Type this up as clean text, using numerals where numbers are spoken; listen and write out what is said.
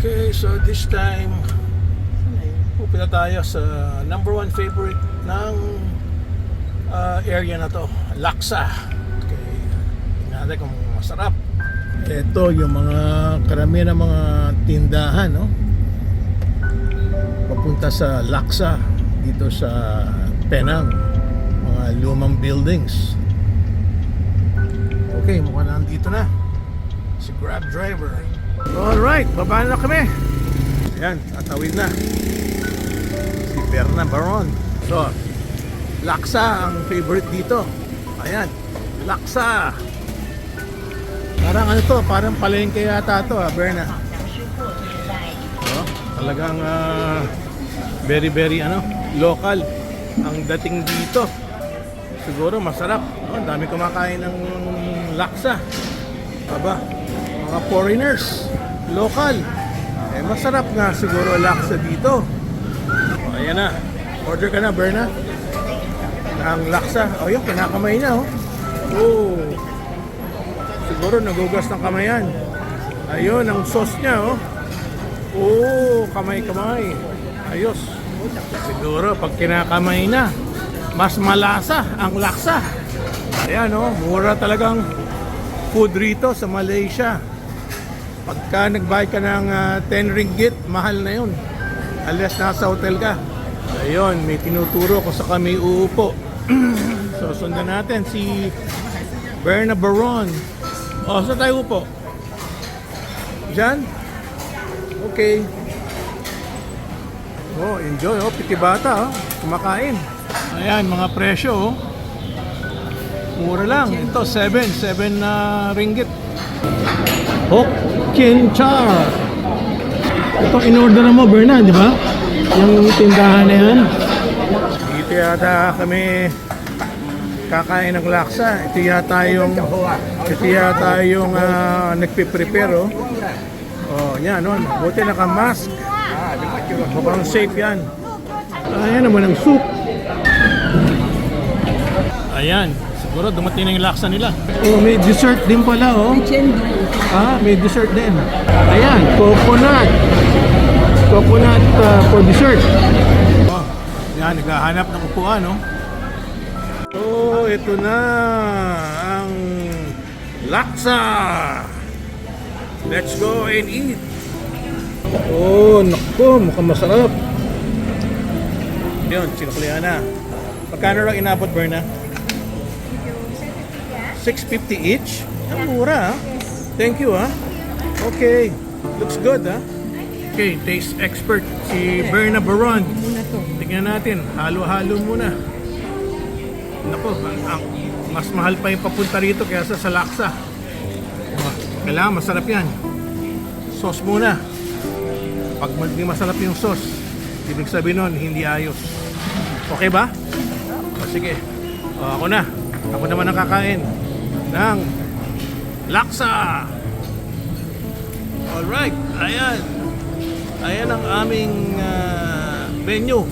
Okay, so this time pupunta tayo sa number one favorite ng area na to, Laksa. Okay, tingnan natin kung masarap. Ito yung mga karamihan ng mga tindahan, no? Papunta sa Laksa dito sa Penang, mga lumang buildings. Okay, mukhang nandito na si Grab driver. Alright, baba na kami. Ayan, tatawid na si Berna Baron. So, Laksa ang favorite dito. Ayan, Laksa. Parang ano to, parang palengke yata to, Berna. So, talagang very local ang dating dito. Siguro masarap. Ang dami kumakain ng Laksa. Aba, mga foreigners, local. Masarap nga siguro Laksa dito. Ayan na. Order ka na, Berna. Ang Laksa. Yung kinakamay niya, siguro nagugas ng kamayan. Ayun, ang sauce niya, kamay-kamay. Ayos. Siguro pag kinakamay na, mas malasa ang Laksa. Ayan, mura talagang food rito sa Malaysia. Pagka nagbayad ka ng 10 ringgit, mahal na yun. Unless nasa hotel ka. Ayun, may tinuturo kung sa kami uupo. So, sundan natin si Berna Baron. Saan tayo upo? Diyan? Okay. Enjoy, piti bata, kumakain. Ayan, mga presyo, mura lang. Ito, 7 ringgit. Hokkien char. Ito, in-order mo, Berna, di ba? Yung tindahan na yan. Dito yata kami kakain ng Laksa. Ito yata yung nagpiprepare, yan, buti naka-mask. Mukhang safe yan. Ayan naman ang soup. Ayan, siguro dumating na yung Laksa nila. May dessert din pala, may dessert din. Ayan, coconut for dessert. Yan, naghahanap ng upuan, ito na ang Laksa. Let's go and eat. Naku, mukhang masarap. Yun, sinuklihan na. Magkano lang inabot, Berna? 6.50 each? Ang mura, Thank you, Okay. Looks good, Okay, taste expert si Berna Baron. Tingnan natin, halo-halo muna. Naku, mas mahal pa yung papunta rito kaysa sa Laksa. Kailangan masarap yan. Sauce muna. Pag hindi masarap yung sauce, ibig sabihin nun, hindi ayos. Okay ba? Sige. Ako na. Ako naman ang kakain ng Laksa. Alright. Ayan ang aming venue.